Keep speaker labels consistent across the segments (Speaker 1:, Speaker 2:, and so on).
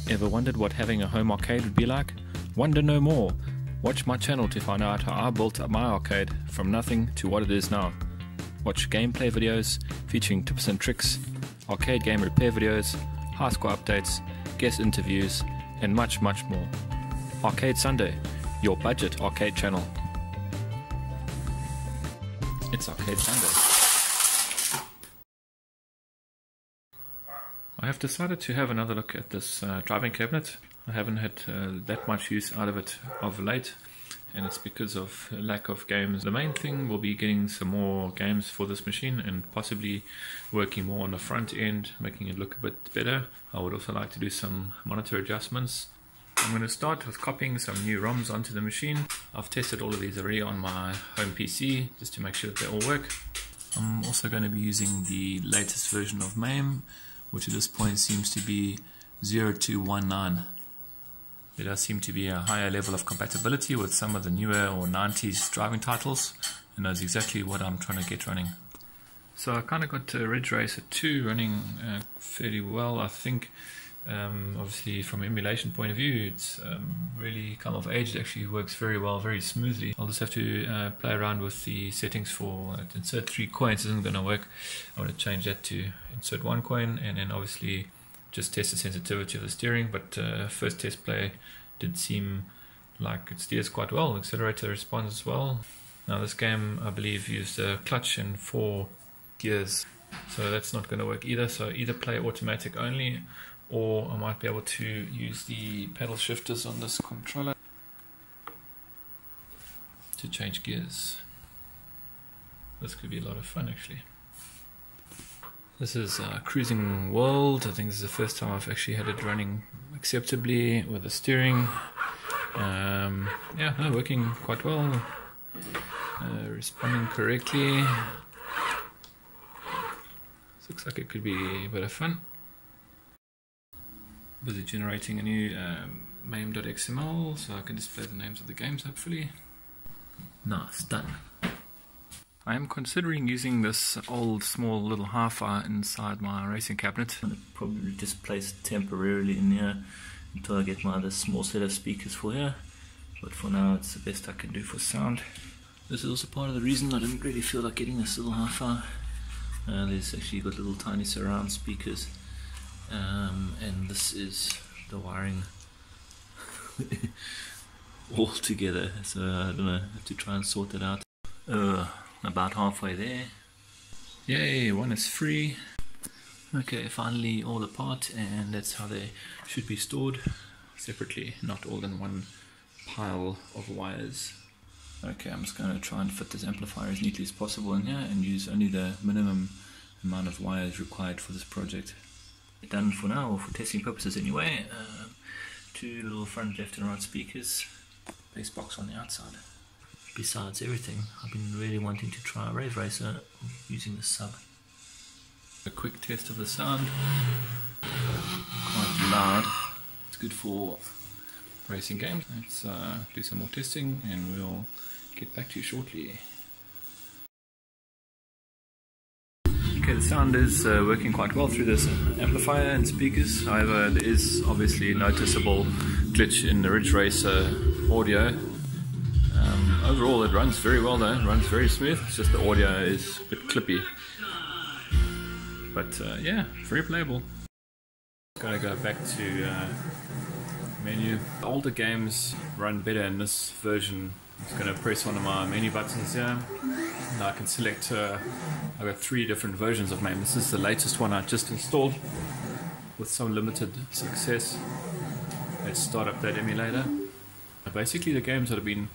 Speaker 1: Ever wondered what having a home arcade would be like? Wonder no more. Watch my channel to find out how I built my arcade from nothing to what it is now. Watch gameplay videos featuring tips and tricks, arcade game repair videos, high score updates, guest interviews, and much more. Arcade Sunday, your budget arcade channel. It's Arcade Sunday. I have decided to have another look at this driving cabinet. I haven't had that much use out of it of late, and it's because of lack of games. The main thing will be getting some more games for this machine and possibly working more on the front end, making it look a bit better. I would also like to do some monitor adjustments. I'm going to start with copying some new ROMs onto the machine. I've tested all of these already on my home PC just to make sure that they all work. I'm also going to be using the latest version of MAME, which at this point seems to be 0219. There does seem to be a higher level of compatibility with some of the newer or 90s driving titles, and that's exactly what I'm trying to get running. So I kind of got Ridge Racer 2 running fairly well, I think. Obviously from an emulation point of view, it's really come of age. It actually works very well, very smoothly. I'll just have to play around with the settings for insert 3 coins. Isn't going to work. I want to change that to insert 1 coin, and then obviously just test the sensitivity of the steering. But first test play did seem like it steers quite well. Accelerator responds well. Now this game, I believe, used a clutch and 4 gears, so that's not going to work either. So either play automatic only, or I might be able to use the pedal shifters on this controller to change gears. This could be a lot of fun actually. This is Cruising World. I think this is the first time I've actually had it running acceptably with the steering. Yeah, no, working quite well. Responding correctly. This looks like it could be a bit of fun. Busy generating a new MAME.xml so I can display the names of the games hopefully. Nice, done. I am considering using this old small little hi-fi inside my racing cabinet. I'm going to probably just place it temporarily in here until I get my other small set of speakers for here. But for now it's the best I can do for sound. This is also part of the reason I didn't really feel like getting this little hi-fi. There's actually got little tiny surround speakers. And this is the wiring all together, so I don't know, I have to try and sort it out. About halfway there. Yay, one is free. Okay, finally all apart, and that's how they should be stored separately, not all in one pile of wires. Okay, I'm just going to try and fit this amplifier as neatly as possible in here and use only the minimum amount of wires required for this project. Done for now, for testing purposes anyway. 2 little front left and right speakers, bass box on the outside. Besides everything, I've been really wanting to try a Rave Racer using the sub. A quick test of the sound. Quite loud. It's good for racing games. Let's do some more testing and we'll get back to you shortly. Okay, the sound is working quite well through this amplifier and speakers. However, there is obviously a noticeable glitch in the Ridge Racer audio. Overall, it runs very well though, it runs very smooth. It's just the audio is a bit clippy. But yeah, very playable. Gotta go back to menu. Older games run better in this version. I'm just going to press one of my menu buttons here. Now I can select, I've got 3 different versions of MAME. This is the latest one I just installed with some limited success. Let's start up that emulator. Basically the games that I've been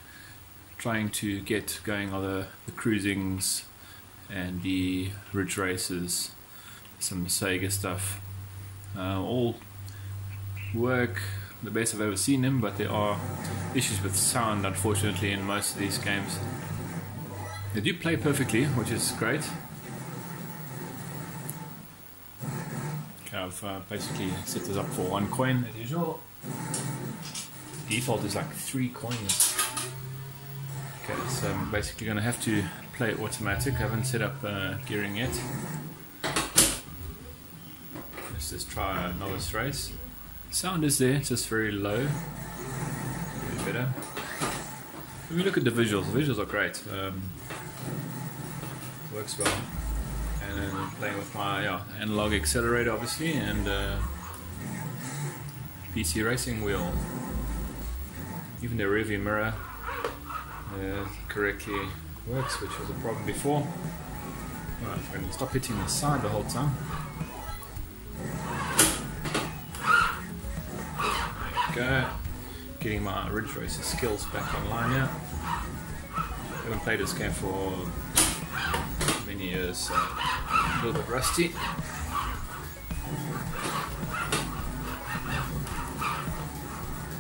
Speaker 1: trying to get going are the Cruisings and the Ridge Racers, some Sega stuff. All work the best I've ever seen them, but there are issues with sound unfortunately in most of these games. They do play perfectly, which is great. Okay, I've basically set this up for 1 coin as usual. Default is like 3 coins. Okay, so I'm basically going to have to play automatic. I haven't set up gearing yet. Let's just try a novice race. Sound is there, it's just very low. Maybe better. When we look at the visuals are great. Works well. And then playing with my analog accelerator, obviously, and PC racing wheel. Even the rearview mirror correctly works, which was a problem before. Alright, I'm going to stop hitting the side the whole time. Go. Getting my Ridge Racer skills back online now. Haven't played this game for many years, so a little bit rusty.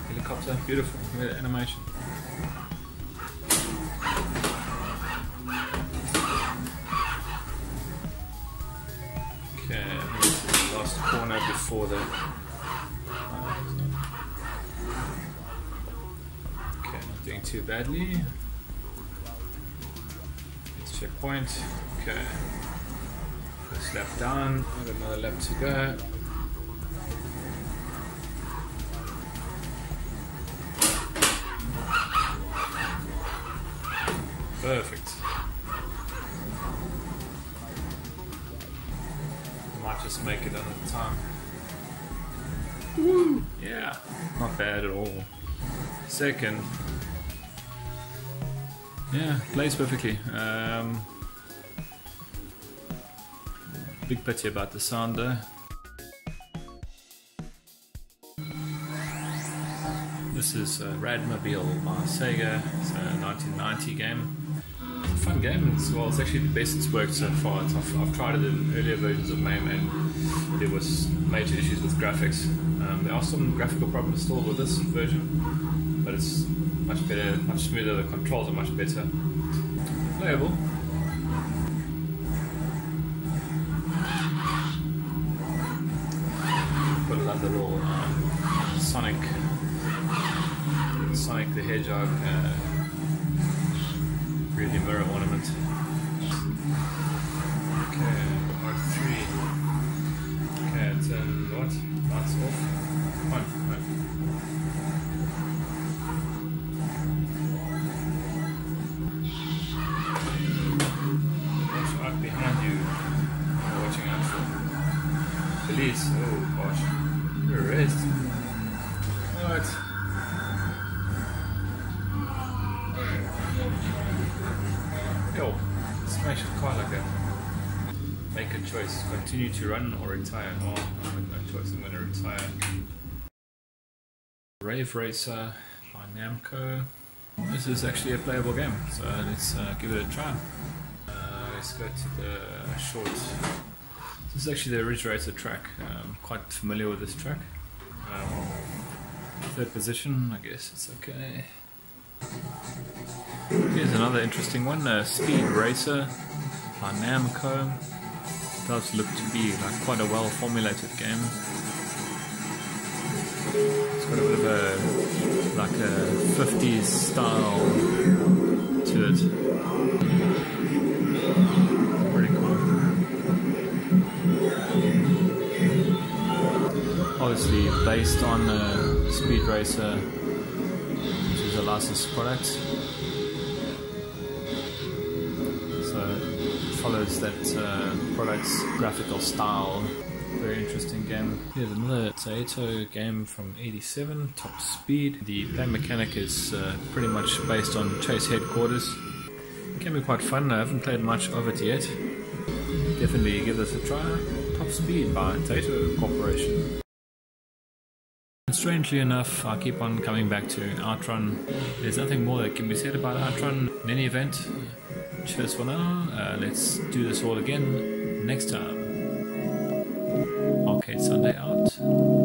Speaker 1: Helicopter, beautiful animation. Okay, this is the last corner before the. Doing too badly. Let's checkpoint. Okay. First lap down. I've got another lap to go. Perfect. Might just make it another time. Woo! Yeah, not bad at all. Second. Yeah, plays perfectly. Big pity about the sound though. This is Radmobile by Sega. It's a 1990 game. It's a fun game. It's actually the best it's worked so far. I've tried it in earlier versions of MAME and there was major issues with graphics. There are some graphical problems still with this version, but it's much better, much smoother. The controls are much better. Playable. Got another little Sonic the Hedgehog rearview mirror ornament. Okay, R3. Okay, turn what? Lights off. Fine. Right behind you. You're watching out for police. Oh gosh. You're arrested. What? Yo, smash the car like that. Make a choice. Continue to run or retire. Oh, I'm no choice. I'm going to retire. Rave Racer by Namco. This is actually a playable game, so let's give it a try. Let's go to the short. This is actually the Ridge Racer track. I'm quite familiar with this track. Third position, I guess it's okay. Here's another interesting one, Speed Racer by Namco. Does look to be like quite a well formulated game. It's got a bit of a like a 50s style to it. Pretty cool. Obviously based on Speed Racer, which is a licensed product. So it follows that product's graphical style. Very interesting game. Here's another Taito game from '87, Top Speed. The play mechanic is pretty much based on Chase Headquarters. It can be quite fun. I haven't played much of it yet. Definitely give this a try. Top Speed by Taito Corporation. Strangely enough, I keep on coming back to Outrun. There's nothing more that can be said about Outrun in any event. Cheers for now. Let's do this all again next time. Arcade Sunday out.